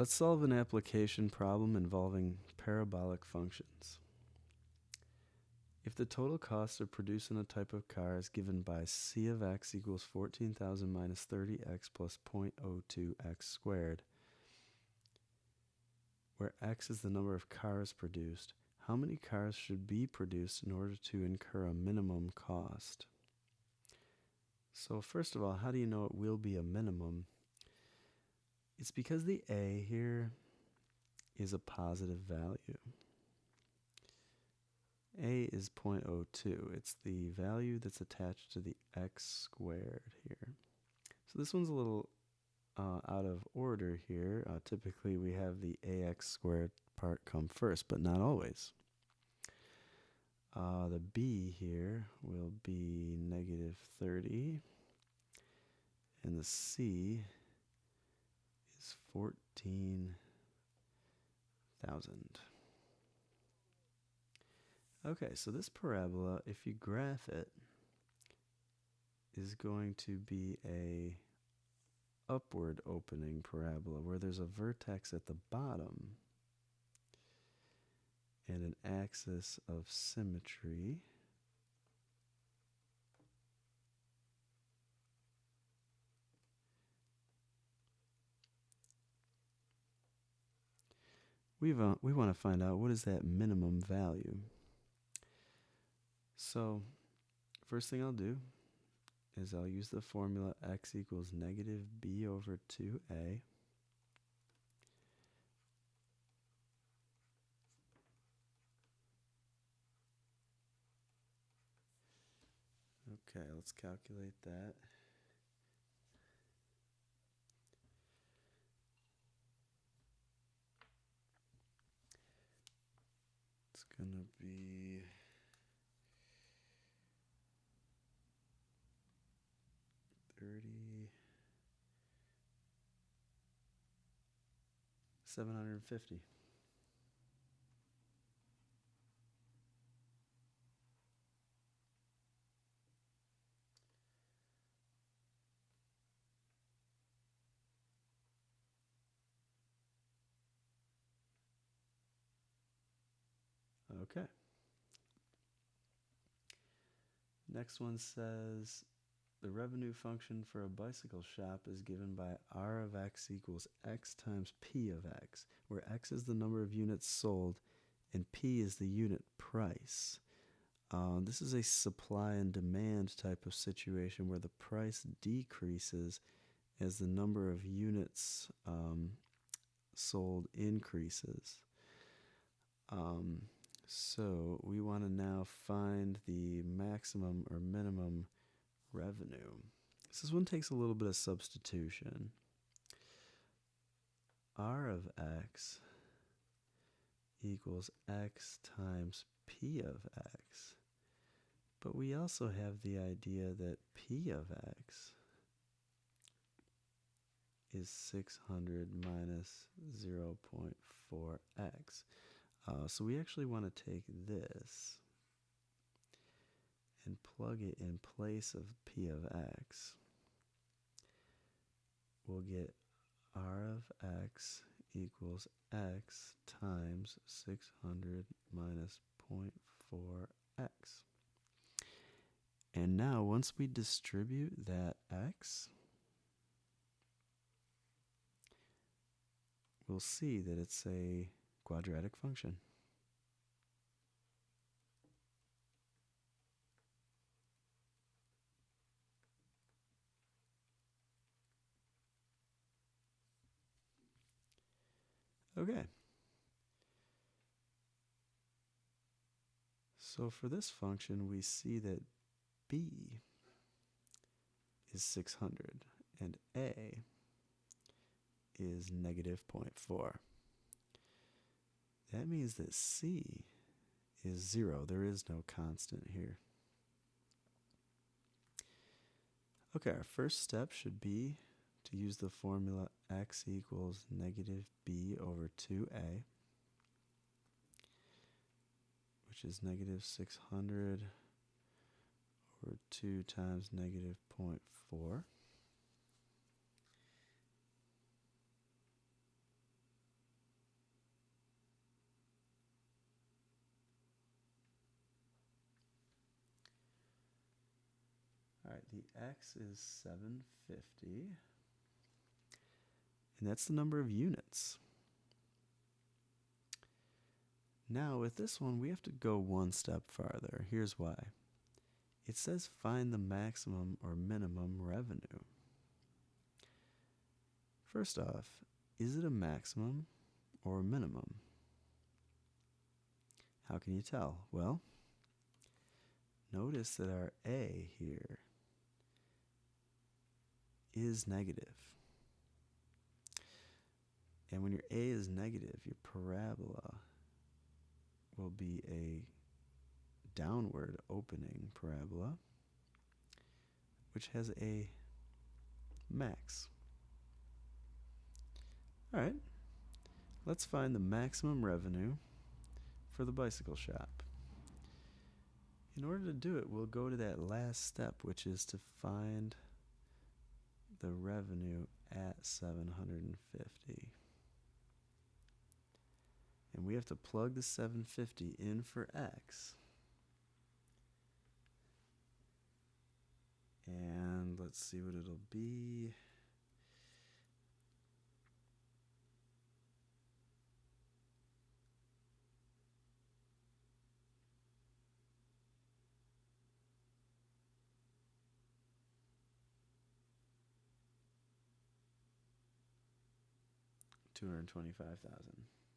Let's solve an application problem involving parabolic functions. If the total cost of producing a type of car is given by C of x equals 14,000 minus 30x plus 0.02x squared, where x is the number of cars produced, how many cars should be produced in order to incur a minimum cost? So first of all, how do you know it will be a minimum? It's because the a here is a positive value. A is 0.02. It's the value that's attached to the x squared here. So this one's a little out of order here. Typically we have the ax squared part come first, but not always. The b here will be negative 30, and the c is 14,000. Okay, so this parabola, if you graph it, is going to be a upward opening parabola where there's a vertex at the bottom and an axis of symmetry. We want to find out what is that minimum value. So first thing I'll do is I'll use the formula x equals negative b over 2a. Okay, let's calculate that. It's going to be 750. Okay. Next one says the revenue function for a bicycle shop is given by R of x equals x times P of x, where x is the number of units sold and P is the unit price. This is a supply and demand type of situation where the price decreases as the number of units sold increases. So we want to now find the maximum or minimum revenue. This one takes a little bit of substitution. R of x equals x times P of x. But we also have the idea that P of x is 600 minus 0.4x. So we actually want to take this and plug it in place of P of x. We'll get R of x equals x times 600 minus 0.4x. And now once we distribute that x, we'll see that it's a quadratic function. Okay. So for this function, we see that b is 600 and a is negative 0.4. That means that c is 0. There is no constant here. Okay, our first step should be to use the formula x equals negative b over 2a, which is negative 600 over 2 times negative 0.4. right, the X is 750. And that's the number of units. Now with this one, we have to go one step farther. Here's why. It says find the maximum or minimum revenue. First off, is it a maximum or a minimum? How can you tell? Well, notice that our A here is negative. And when your A is negative, your parabola will be a downward opening parabola, which has a max. All right, let's find the maximum revenue for the bicycle shop. In order to do it, we'll go to that last step, which is to find the revenue at 750. And we have to plug the 750 in for X. And let's see what it'll be. $225,000.